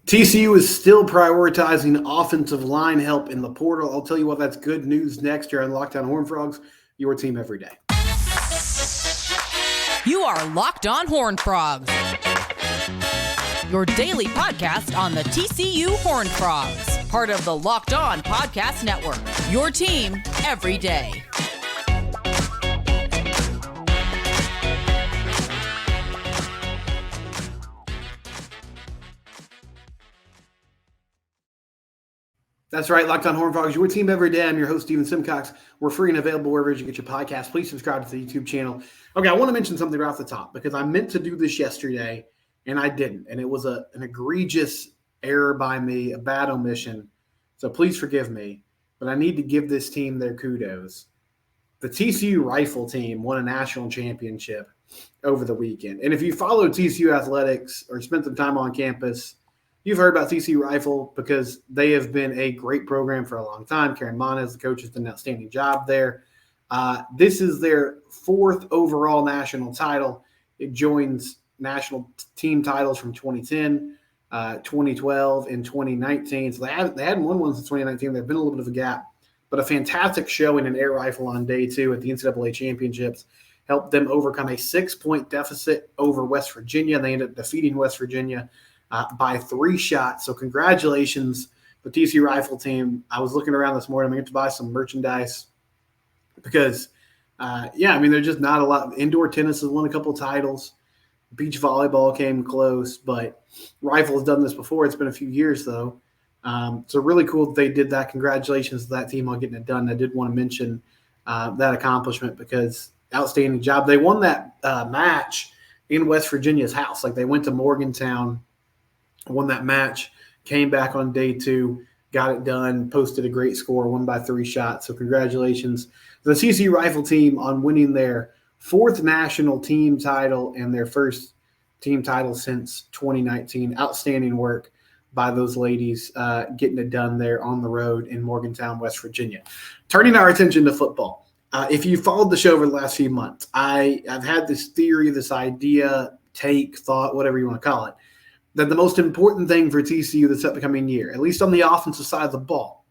TCU is still prioritizing offensive line help in the portal. I'll tell you what, that's good news next year on Locked On Horned Frogs, your team every day. You are Locked On Horned Frogs, your daily podcast on the TCU Horned Frogs, part of the Locked On Podcast Network, your team every day. That's right, Locked On Horned Frogs, your team every day. I'm your host, Steven Simcox. We're free and available wherever you get your podcast. Please subscribe to the YouTube channel. Okay, I want to mention something right off the top because I meant to do this yesterday and I didn't. And it was an egregious error by me, a bad omission. So please forgive me. But I need to give this team their kudos. The TCU Rifle team won a national championship over the weekend. And if you follow TCU athletics or spent some time on campus, you've heard about TCU Rifle because they have been a great program for a long time. Karen Monez, the coach, has done an outstanding job there. This is their fourth overall national title. It joins national team titles from 2010, 2012, and 2019. So they hadn't won one since 2019. There's been a little bit of a gap, but a fantastic showing in air rifle on day two at the NCAA championships helped them overcome a 6-point deficit over West Virginia. They ended up defeating West Virginia by 3 shots. So congratulations, the TCU Rifle team. I was looking around this morning. I'm going to buy some merchandise because, there's just not a lot. Indoor tennis has won a couple of titles. Beach volleyball came close, but Rifle has done this before. It's been a few years, though. So really cool that they did that. Congratulations to that team on getting it done. I did want to mention that accomplishment because outstanding job. They won that match in West Virginia's house. Like they went to Morgantown, won that match, came back on day two, got it done, posted a great score, won by 3 shots. So congratulations to the TCU Rifle team on winning their 4th national team title and their first team title since 2019. Outstanding work by those ladies getting it done there on the road in Morgantown, West Virginia. Turning our attention to football. If you followed the show over the last few months, I've had this theory, this idea, take, thought, whatever you want to call it, that the most important thing for TCU this upcoming year, at least on the offensive side of the ball,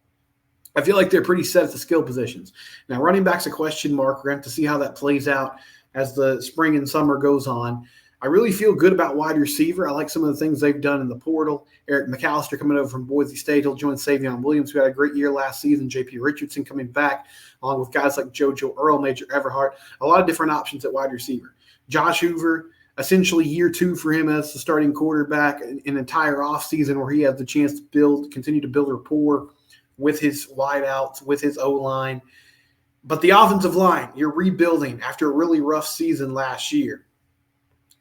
I feel like they're pretty set at the skill positions. Now, running back's a question mark. We're going to have to see how that plays out as the spring and summer goes on. I really feel good about wide receiver. I like some of the things they've done in the portal. Eric McAllister coming over from Boise State. He'll join Savion Williams, who had a great year last season. J.P. Richardson coming back, along with guys like JoJo Earl, Major Everhart. A lot of different options at wide receiver. Josh Hoover, essentially year 2 for him as the starting quarterback, an entire offseason where he has the chance to continue to build rapport with his wideouts, with his O-line. But the offensive line, you're rebuilding after a really rough season last year.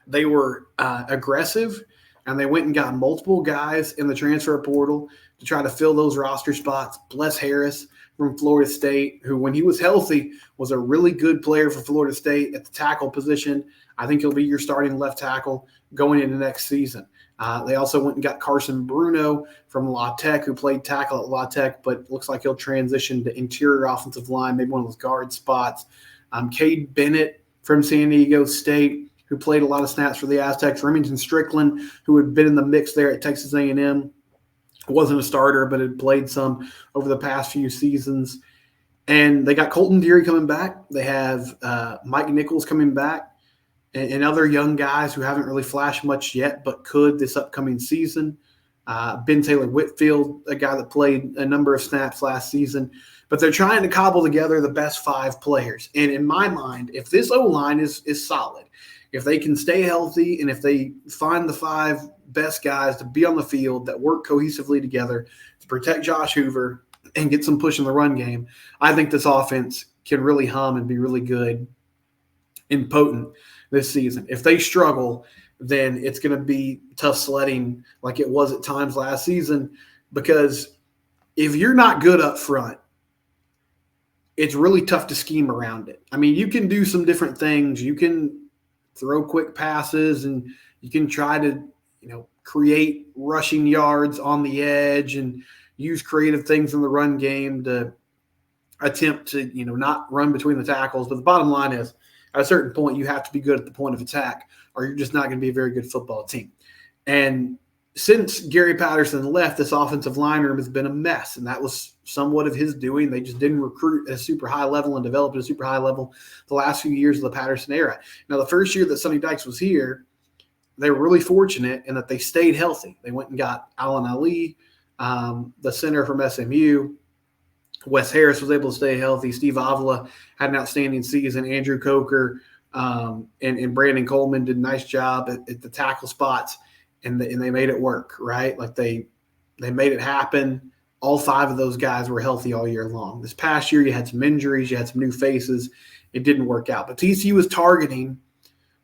They were aggressive, and they went and got multiple guys in the transfer portal to try to fill those roster spots. Bless Harris from Florida State, who when he was healthy was a really good player for Florida State at the tackle position. I think he'll be your starting left tackle going into next season. They also went and got Carson Bruno from La Tech, who played tackle at La Tech, but looks like he'll transition to interior offensive line, maybe one of those guard spots. Cade Bennett from San Diego State, who played a lot of snaps for the Aztecs. Remington Strickland, who had been in the mix there at Texas A&M, wasn't a starter, but had played some over the past few seasons. And they got Colton Deary coming back. They have Mike Nichols coming back and other young guys who haven't really flashed much yet, but could this upcoming season. Ben Taylor Whitfield, a guy that played a number of snaps last season. But they're trying to cobble together the best 5 players. And in my mind, if this O-line is solid, if they can stay healthy and if they find the 5 best guys to be on the field that work cohesively together to protect Josh Hoover and get some push in the run game, I think this offense can really hum and be really good and potent this season. If they struggle, then it's going to be tough sledding like it was at times last season, because if you're not good up front, it's really tough to scheme around it. I mean, you can do some different things. You can throw quick passes and you can try to, create rushing yards on the edge and use creative things in the run game to attempt to, not run between the tackles. But the bottom line is, at a certain point, you have to be good at the point of attack, or you're just not going to be a very good football team. And since Gary Patterson left, this offensive line room has been a mess, and that was somewhat of his doing. They just didn't recruit at a super high level and develop at a super high level the last few years of the Patterson era. Now, the first year that Sonny Dykes was here, they were really fortunate in that they stayed healthy. They went and got Alan Ali, the center from SMU. Wes Harris was able to stay healthy. Steve Avila had an outstanding season. Andrew Coker and Brandon Coleman did a nice job at the tackle spots. And they made it work, right? Like they made it happen. All 5 of those guys were healthy all year long. This past year, you had some injuries, you had some new faces. It didn't work out. But TCU was targeting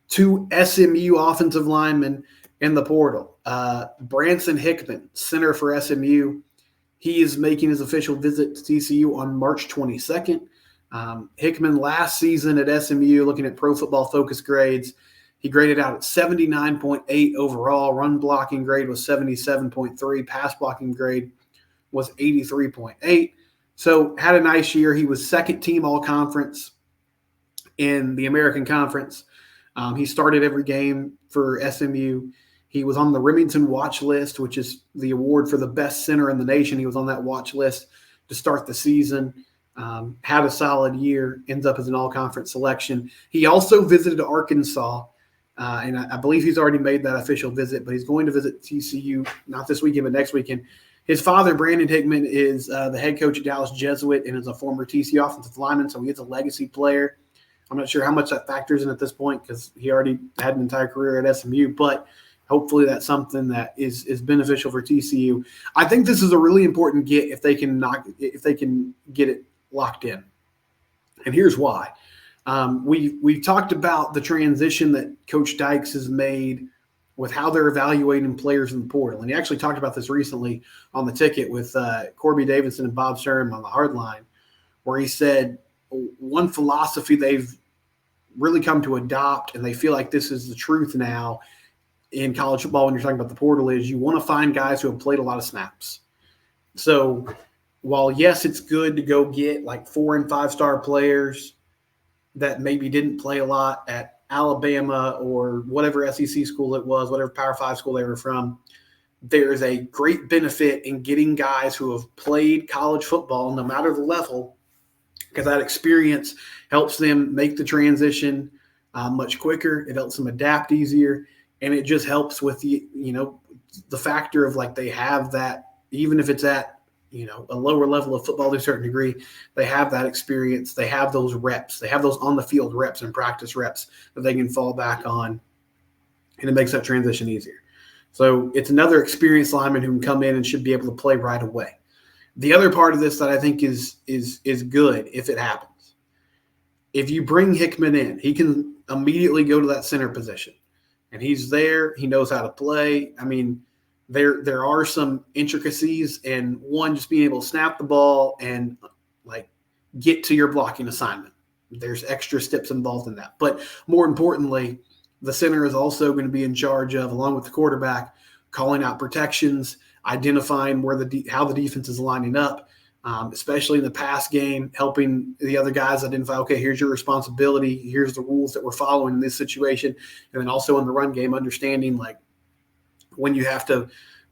2 SMU offensive linemen in the portal. Branson Hickman, center for SMU, he is making his official visit to TCU on March 22nd. Hickman last season at SMU, looking at Pro Football Focus grades, he graded out at 79.8 overall. Run blocking grade was 77.3. Pass blocking grade was 83.8. So had a nice year. He was second team all-conference in the American Conference. He started every game for SMU. He was on the Remington watch list, which is the award for the best center in the nation. He was on that watch list to start the season. Had a solid year, ends up as an all-conference selection. He also visited Arkansas. And I believe he's already made that official visit, but he's going to visit TCU, not this weekend, but next weekend. His father, Brandon Hickman, is the head coach at Dallas Jesuit and is a former TCU offensive lineman, so he is a legacy player. I'm not sure how much that factors in at this point because he already had an entire career at SMU, but hopefully that's something that is beneficial for TCU. I think this is a really important get if they can get it locked in. And here's why. We've talked about the transition that Coach Dykes has made with how they're evaluating players in the portal. And he actually talked about this recently on the ticket with Corby Davidson and Bob Sturm on the hard line, where he said one philosophy they've really come to adopt, and they feel like this is the truth now in college football when you're talking about the portal, is you want to find guys who have played a lot of snaps. So while, yes, it's good to go get like 4- and 5-star players that maybe didn't play a lot at Alabama or whatever SEC school it was, whatever Power 5 school they were from, there is a great benefit in getting guys who have played college football, no matter the level, because that experience helps them make the transition much quicker. It helps them adapt easier, and it just helps with the factor of like they have that, even if it's at a lower level of football to a certain degree, they have that experience. They have those reps. They have those on-the-field reps and practice reps that they can fall back on, and it makes that transition easier. So it's another experienced lineman who can come in and should be able to play right away. The other part of this that I think is good if it happens, if you bring Hickman in, he can immediately go to that center position, and he's there. He knows how to play. I mean, there are some intricacies in one, just being able to snap the ball and like get to your blocking assignment. There's extra steps involved in that. But more importantly, the center is also going to be in charge of, along with the quarterback, calling out protections, identifying how the defense is lining up, especially in the pass game, helping the other guys identify, okay, here's your responsibility, here's the rules that we're following in this situation. And then also in the run game, understanding like when you have to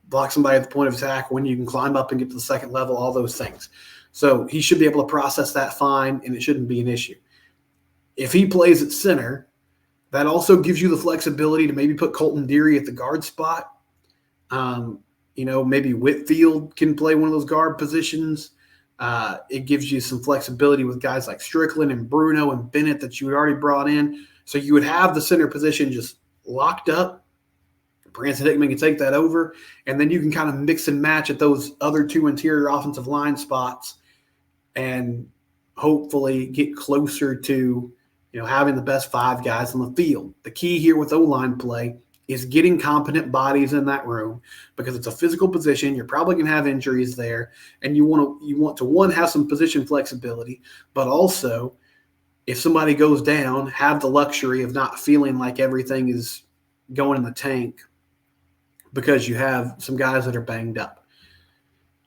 block somebody at the point of attack, when you can climb up and get to the second level, all those things. So he should be able to process that fine, and it shouldn't be an issue. If he plays at center, that also gives you the flexibility to maybe put Colton Deary at the guard spot. Maybe Whitfield can play one of those guard positions. It gives you some flexibility with guys like Strickland and Bruno and Bennett that you had already brought in. So you would have the center position just locked up. Branson Hickman can take that over, and then you can kind of mix and match at those other 2 interior offensive line spots and hopefully get closer to having the best 5 guys on the field. The key here with O-line play is getting competent bodies in that room because it's a physical position. You're probably going to have injuries there, and you want to one, have some position flexibility, but also if somebody goes down, have the luxury of not feeling like everything is going in the tank because you have some guys that are banged up.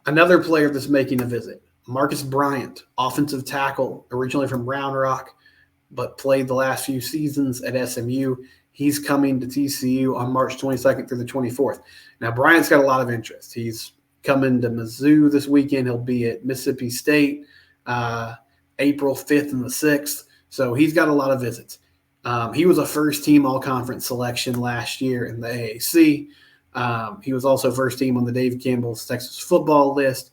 Another player that's making a visit, Marcus Bryant, offensive tackle, originally from Round Rock, but played the last few seasons at SMU. He's coming to TCU on March 22nd through the 24th. Now, Bryant's got a lot of interest. He's coming to Mizzou this weekend. He'll be at Mississippi State April 5th and the 6th. So he's got a lot of visits. He was a first-team all-conference selection last year in the AAC. He was also first-team on the Dave Campbell's Texas football list.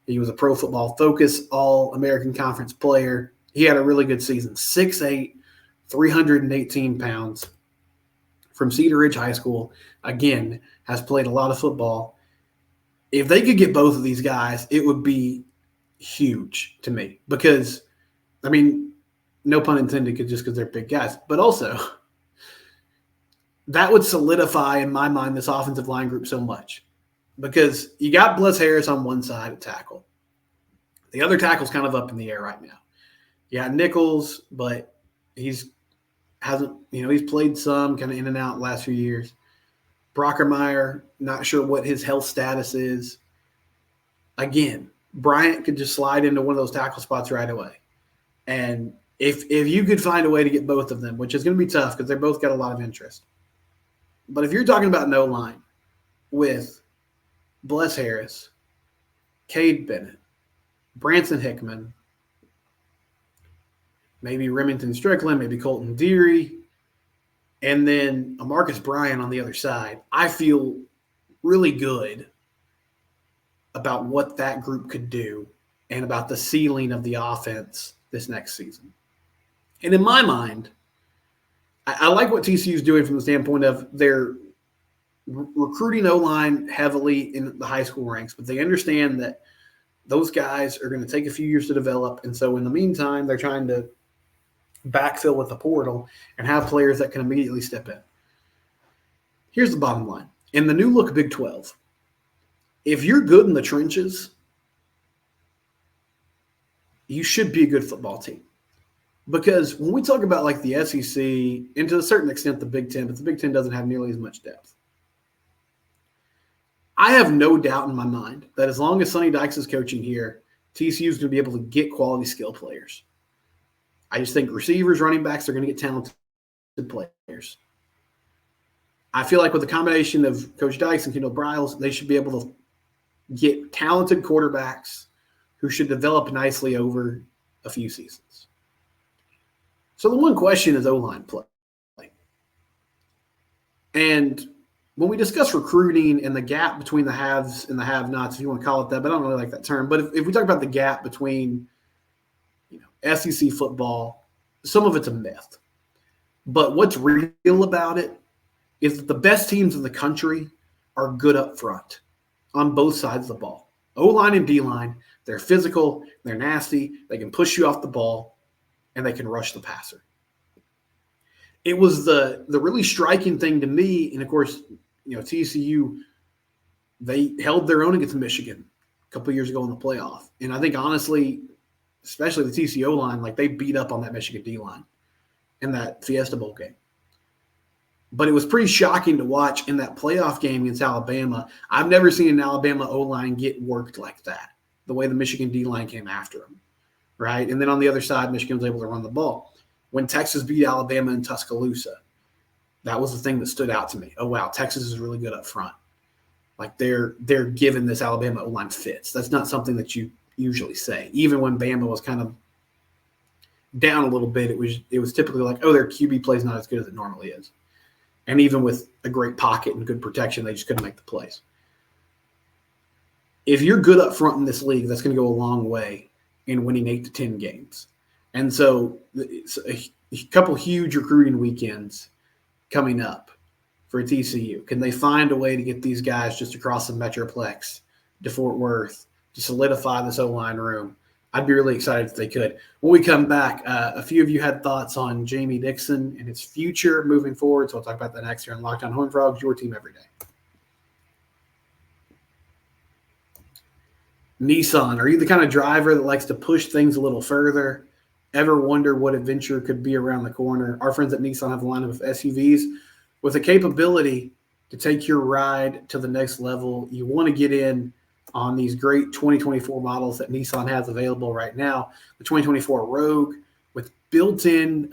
He was a Pro Football Focus All-American Conference player. He had a really good season, 6'8", 318 pounds, from Cedar Ridge High School. Again, has played a lot of football. If they could get both of these guys, it would be huge to me because, I mean, no pun intended, just because they're big guys, but also that would solidify in my mind this offensive line group so much because you got Bless Harris on one side at tackle. The other tackle's kind of up in the air right now. Yeah, Nichols, but he's played some kind of in and out the last few years. Brockermeyer, not sure what his health status is. Again, Bryant could just slide into one of those tackle spots right away. And if you could find a way to get both of them, which is going to be tough because they both got a lot of interest. But if you're talking about no line with Bless Harris, Cade Bennett, Branson Hickman, maybe Remington Strickland, maybe Colton Deary, and then a Marcus Bryant on the other side, I feel really good about what that group could do and about the ceiling of the offense this next season. And in my mind, I like what TCU is doing from the standpoint of they're recruiting O-line heavily in the high school ranks, but they understand that those guys are going to take a few years to develop. And so in the meantime, they're trying to backfill with the portal and have players that can immediately step in. Here's the bottom line. In the new look Big 12, if you're good in the trenches, you should be a good football team. Because when we talk about like the SEC, and to a certain extent the Big Ten, but the Big Ten doesn't have nearly as much depth. I have no doubt in my mind that as long as Sonny Dykes is coaching here, TCU is going to be able to get quality skill players. I just think receivers, running backs, they're going to get talented players. I feel like with the combination of Coach Dykes and Kendall Briles, they should be able to get talented quarterbacks who should develop nicely over a few seasons. So the one question is O-line play. And when we discuss recruiting and the gap between the haves and the have-nots, if you want to call it that, but I don't really like that term. But if we talk about the gap between SEC football, some of it's a myth. But what's real about it is that the best teams in the country are good up front on both sides of the ball. O-line and D-line, they're physical, they're nasty, they can push you off the ball, and they can rush the passer. It was the really striking thing to me, and of course, TCU, they held their own against Michigan a couple of years ago in the playoff. And I think honestly, especially the TCO line, like they beat up on that Michigan D-line in that Fiesta Bowl game. But it was pretty shocking to watch in that playoff game against Alabama. I've never seen an Alabama O-line get worked like that, the way the Michigan D-line came after them, right? And then on the other side, Michigan was able to run the ball. When Texas beat Alabama in Tuscaloosa, that was the thing that stood out to me. Oh, wow, Texas is really good up front. Like they're giving this Alabama O-line fits. That's not something that you usually say. Even when Bama was kind of down a little bit, it was typically like, oh, their QB play is not as good as it normally is. And even with a great pocket and good protection, they just couldn't make the plays. If you're good up front in this league, that's going to go a long way in winning 8 to 10 games. And so it's a couple huge recruiting weekends coming up for TCU. Can they find a way to get these guys just across the Metroplex to Fort Worth to solidify this O-line room? I'd be really excited if they could. When we come back, a few of you had thoughts on Jamie Dixon and his future moving forward, so we'll talk about that next year on Locked On Horned Frogs, your team every day. Nissan, are you the kind of driver that likes to push things a little further? Ever wonder what adventure could be around the corner? Our friends at Nissan have a lineup of SUVs with the capability to take your ride to the next level. You want to get in on these great 2024 models that Nissan has available right now. The 2024 Rogue, with built-in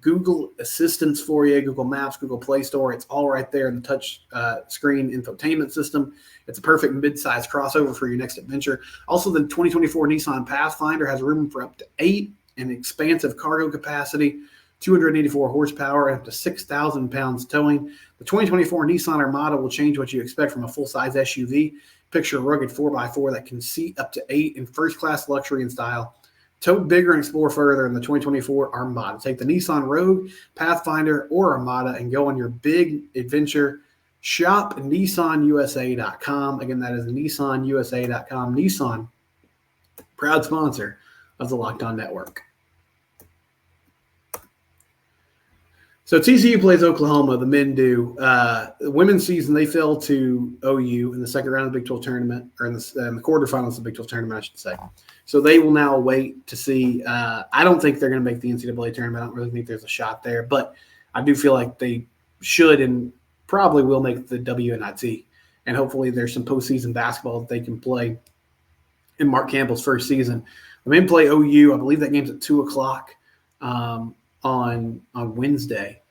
Google assistance for you, Google Maps, Google Play Store. It's all right there in the touch screen infotainment system. It's a perfect mid-size crossover for your next adventure. Also, the 2024 Nissan Pathfinder has room for up to 8 and expansive cargo capacity, 284 horsepower, and up to 6,000 pounds towing. The 2024 Nissan Armada will change what you expect from a full-size SUV. Picture a rugged 4x4 that can seat up to 8 in first-class luxury and style. Tow bigger and explore further in the 2024 Armada. Take the Nissan Rogue, Pathfinder, or Armada and go on your big adventure. Shop NissanUSA.com. Again, that is NissanUSA.com. Nissan, proud sponsor of the Locked On Network. So TCU plays Oklahoma. The men do. The women's season, they fell to OU in the second round of the Big 12 tournament, or in the quarterfinals of the Big 12 tournament, I should say. So they will now wait to see. I don't think they're going to make the NCAA tournament. I don't really think there's a shot there, but I do feel like they should and probably will make the WNIT. And hopefully there's some postseason basketball that they can play in Mark Campbell's first season. The men play OU. I believe that game's at 2:00 on Wednesday.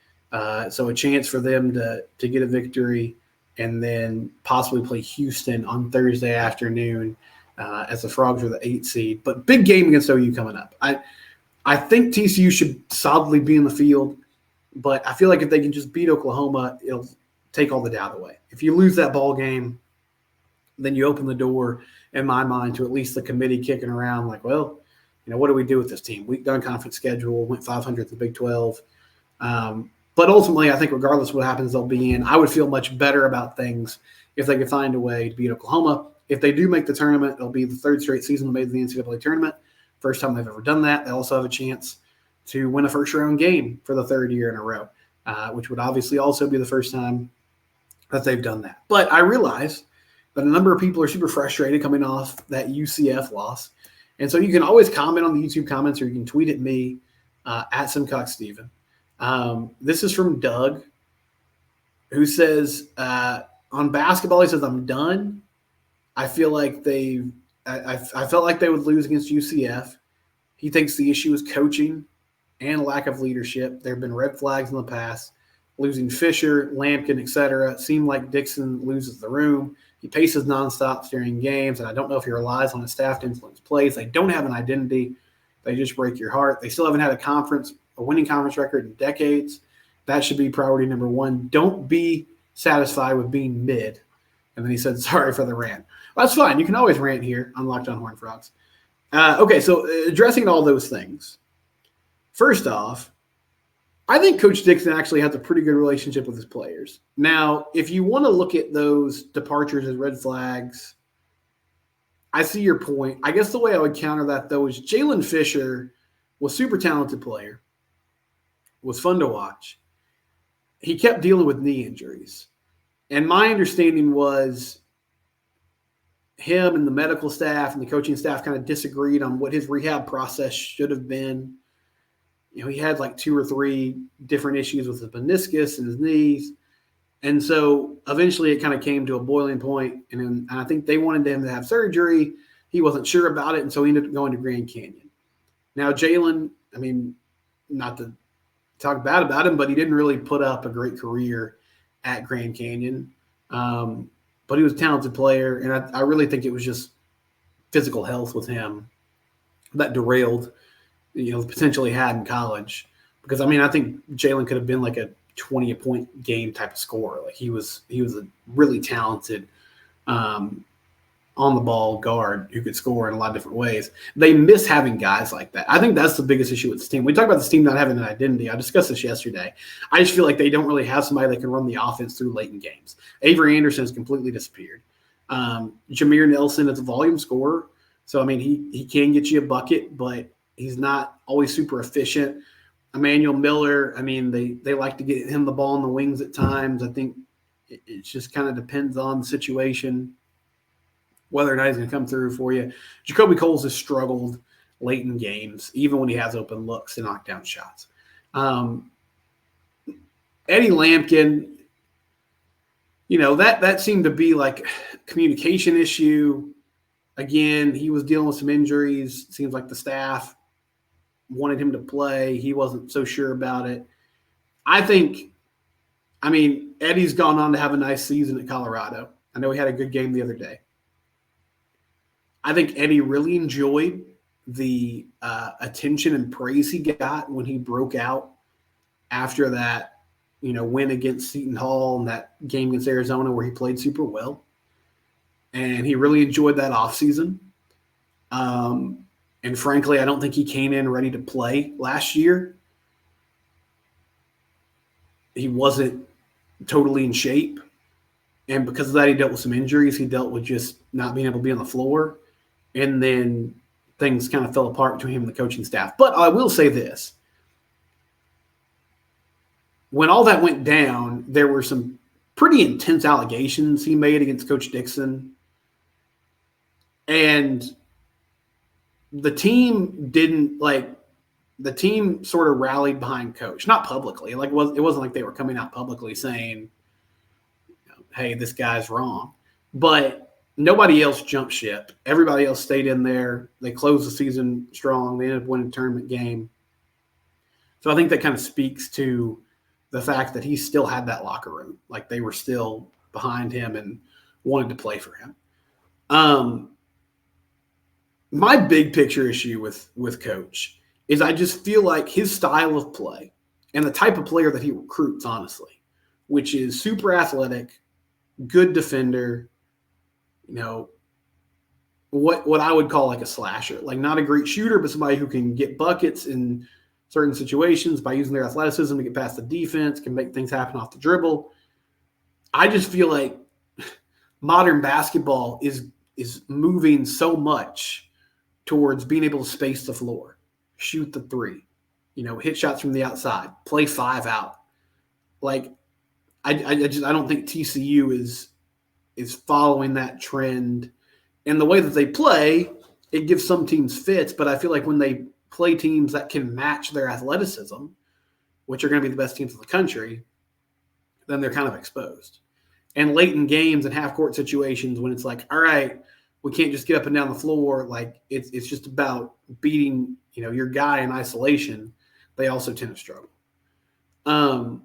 So a chance for them to get a victory and then possibly play Houston on Thursday afternoon as the Frogs are the 8th seed. But big game against OU coming up. I think TCU should solidly be in the field, but I feel like if they can just beat Oklahoma, it'll take all the doubt away. If you lose that ball game, then you open the door, in my mind, to at least the committee kicking around like, well, what do we do with this team? Week done conference schedule, went 500 to the Big 12. But ultimately, I think regardless of what happens, they'll be in. I would feel much better about things if they could find a way to beat Oklahoma. If they do make the tournament, it'll be the third straight season they made the NCAA tournament. First time they've ever done that. They also have a chance to win a first-round game for the third year in a row, which would obviously also be the first time that they've done that. But I realize that a number of people are super frustrated coming off that UCF loss. And so you can always comment on the YouTube comments, or you can tweet at me at SimcoxSteven. This is from Doug, who says, on basketball, he says, I'm done. I feel like I felt like they would lose against UCF. He thinks the issue is coaching and lack of leadership. There have been red flags in the past. Losing Fisher, Lampkin, etc. It seemed like Dixon loses the room. He paces nonstop during games, and I don't know if he relies on his staff to influence plays. They don't have an identity. They just break your heart. They still haven't had a winning conference record in decades. That should be priority number one. Don't be satisfied with being mid. And then he said, sorry for the rant. Well, that's fine. You can always rant here on Locked On Horned Frogs. Okay, so addressing all those things. First off, I think Coach Dixon actually has a pretty good relationship with his players. Now, if you want to look at those departures as red flags, I see your point. I guess the way I would counter that, though, is Jalen Fisher was a super talented player, was fun to watch. He kept dealing with knee injuries. And my understanding was him and the medical staff and the coaching staff kind of disagreed on what his rehab process should have been. He had like 2 or 3 different issues with his meniscus and his knees. And so eventually it kind of came to a boiling point, and I think they wanted him to have surgery. He wasn't sure about it, and so he ended up going to Grand Canyon. Now, Jalen, not to talk bad about him, but he didn't really put up a great career at Grand Canyon. But he was a talented player, and I really think it was just physical health with him that derailed the potential he had in college. Because, I think Jalen could have been like a 20-point game type of scorer. Like he was a really talented on-the-ball guard who could score in a lot of different ways. They miss having guys like that. I think that's the biggest issue with this team. We talk about this team not having an identity. I discussed this yesterday. I just feel like they don't really have somebody that can run the offense through late in games. Avery Anderson has completely disappeared. Jameer Nelson is a volume scorer. So, he can get you a bucket, but he's not always super efficient. Emmanuel Miller, they like to get him the ball in the wings at times. I think it just kind of depends on the situation, whether or not he's going to come through for you. Jacoby Coles has struggled late in games, even when he has open looks to knock down shots. Eddie Lampkin, that seemed to be like a communication issue. Again, he was dealing with some injuries. It seems like the staff wanted him to play. He wasn't so sure about it. Eddie's gone on to have a nice season at Colorado. I know he had a good game the other day. I think Eddie really enjoyed the attention and praise he got when he broke out after that, win against Seton Hall and that game against Arizona where he played super well. And he really enjoyed that offseason. And frankly, I don't think he came in ready to play last year. He wasn't totally in shape. And because of that, he dealt with some injuries. He dealt with just not being able to be on the floor. And then things kind of fell apart between him and the coaching staff. But I will say this. When all that went down, there were some pretty intense allegations he made against Coach Dixon. And the team the team sort of rallied behind Coach, not publicly. It wasn't like they were coming out publicly saying, hey, this guy's wrong. But nobody else jumped ship. Everybody else stayed in there. They closed the season strong. They ended up winning a tournament game. So I think that kind of speaks to the fact that he still had that locker room. Like they were still behind him and wanted to play for him. My big picture issue with Coach is I just feel like his style of play and the type of player that he recruits, honestly, which is super athletic, good defender, what I would call like a slasher, like not a great shooter, but somebody who can get buckets in certain situations by using their athleticism to get past the defense, can make things happen off the dribble. I just feel like modern basketball is moving so much towards being able to space the floor, shoot the three, hit shots from the outside, play 5 out. Like I don't think TCU is following that trend. And the way that they play, it gives some teams fits, but I feel like when they play teams that can match their athleticism, which are going to be the best teams in the country, then they're kind of exposed. And late in games and half-court situations when it's like, all right, we can't just get up and down the floor, like it's just about beating, your guy in isolation, they also tend to struggle. I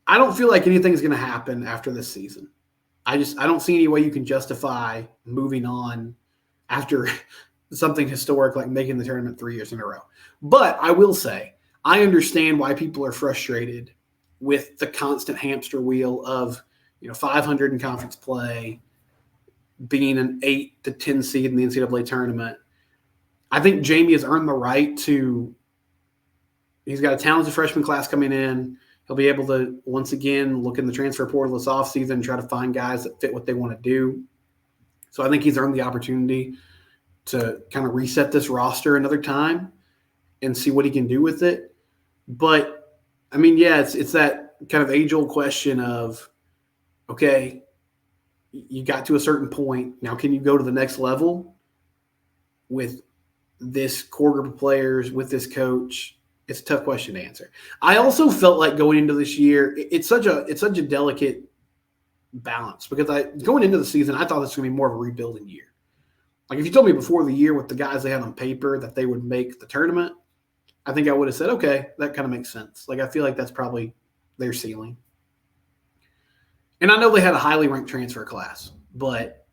don't feel like anything's going to happen after this season. I don't see any way you can justify moving on after something historic like making the tournament 3 years in a row. But I will say, I understand why people are frustrated with the constant hamster wheel of, 500 in conference play, being an 8 to 10 seed in the NCAA tournament. I think Jamie has earned the right he's got a talented freshman class coming in. He'll be able to, once again, look in the transfer portal this offseason and try to find guys that fit what they want to do. So I think he's earned the opportunity to kind of reset this roster another time and see what he can do with it. But, it's that kind of age-old question of, okay, you got to a certain point. Now can you go to the next level with this core group of players, with this coach? It's a tough question to answer. I also felt like going into this year, it's such a delicate balance because going into the season, I thought this was going to be more of a rebuilding year. Like if you told me before the year with the guys they had on paper that they would make the tournament, I think I would have said, okay, that kind of makes sense. Like I feel like that's probably their ceiling. And I know they had a highly ranked transfer class, but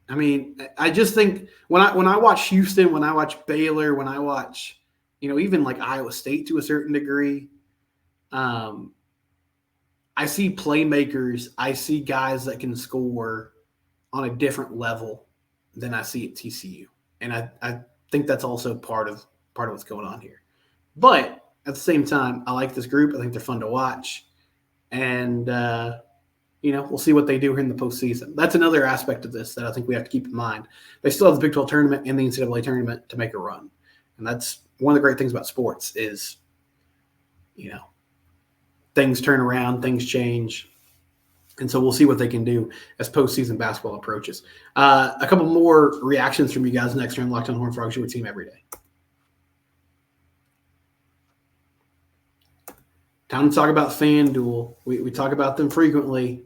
I just think when I watch Houston, when I watch Baylor, when I watch, even like Iowa State to a certain degree, I see playmakers. I see guys that can score on a different level than I see at TCU. And I think that's also part of what's going on here. But at the same time, I like this group. I think they're fun to watch. And, we'll see what they do here in the postseason. That's another aspect of this that I think we have to keep in mind. They still have the Big 12 tournament and the NCAA tournament to make a run. And that's one of the great things about sports is, things turn around, things change. And so we'll see what they can do as postseason basketball approaches. A couple more reactions from you guys next year on Locked on Horned Frogs, your team every day. Time to talk about FanDuel. We talk about them frequently.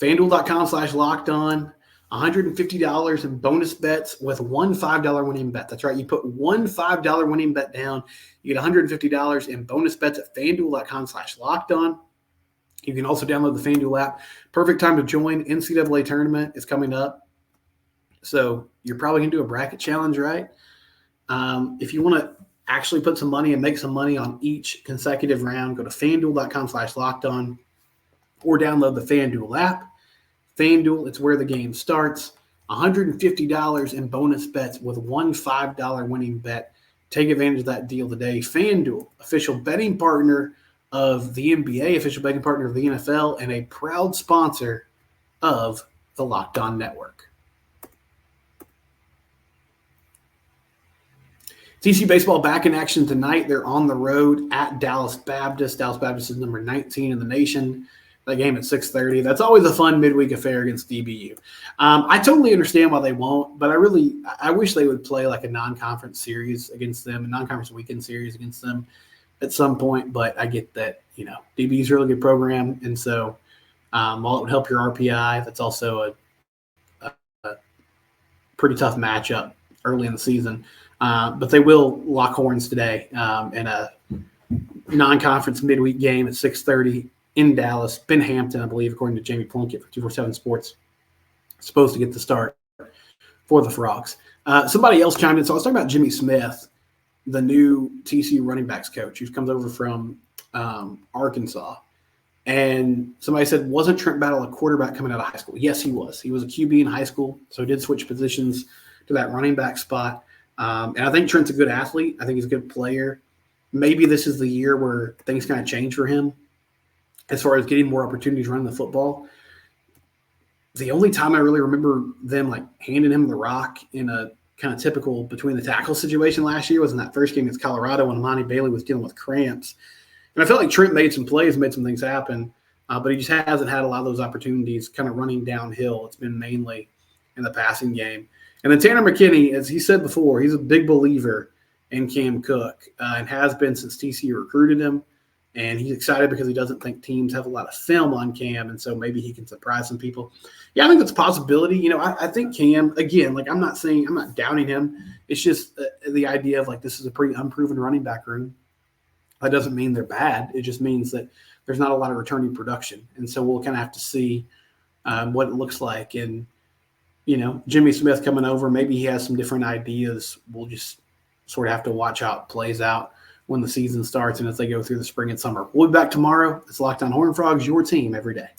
FanDuel.com/lockedon. $150 in bonus bets with one $5 winning bet. That's right. You put one $5 winning bet down, you get $150 in bonus bets at FanDuel.com/lockedon. You can also download the FanDuel app. Perfect time to join. NCAA Tournament is coming up. So you're probably going to do a bracket challenge, right? If you want to actually put some money and make some money on each consecutive round, go to FanDuel.com/lockedon or download the FanDuel app. FanDuel, it's where the game starts. $150 in bonus bets with one $5 winning bet. Take advantage of that deal today. FanDuel, official betting partner of the NBA, official betting partner of the NFL, and a proud sponsor of the Locked On Network. TCU baseball back in action tonight. They're on the road at Dallas Baptist. Dallas Baptist is number 19 in the nation. That game at 6:30. That's always a fun midweek affair against DBU. I totally understand why they won't, but I wish they would play like a non-conference series against them, a non-conference weekend series against them at some point. But I get that, DBU is a really good program, and so while it would help your RPI, that's also a pretty tough matchup early in the season. But they will lock horns today in a non-conference midweek game at 6:30. In Dallas. Ben Hampton, I believe, according to Jamie Plunkett for 247 Sports, supposed to get the start for the Frogs. Somebody else chimed in. So I was talking about Jimmy Smith, the new TCU running backs coach who comes over from Arkansas. And somebody said, wasn't Trent Battle a quarterback coming out of high school? Yes, he was. He was a QB in high school, so he did switch positions to that running back spot. And I think Trent's a good athlete. I think he's a good player. Maybe this is the year where things kind of change for him as far as getting more opportunities running the football. The only time I really remember them handing him the rock in a kind of typical between the tackle situation last year was in that first game against Colorado when Lonnie Bailey was dealing with cramps. And I felt like Trent made some plays, made some things happen, but he just hasn't had a lot of those opportunities kind of running downhill. It's been mainly in the passing game. And then Tanner McKinney, as he said before, he's a big believer in Cam Cook and has been since TCU recruited him. And he's excited because he doesn't think teams have a lot of film on Cam, and so maybe he can surprise some people. Yeah, I think that's a possibility. I think Cam, again, I'm not doubting him. It's just the idea of this is a pretty unproven running back room. That doesn't mean they're bad. It just means that there's not a lot of returning production. And so we'll kind of have to see what it looks like. And, Jimmy Smith coming over, maybe he has some different ideas. We'll just sort of have to watch how it plays out when the season starts and as they go through the spring and summer. We'll be back tomorrow. It's Locked On Horned Frogs, your team every day.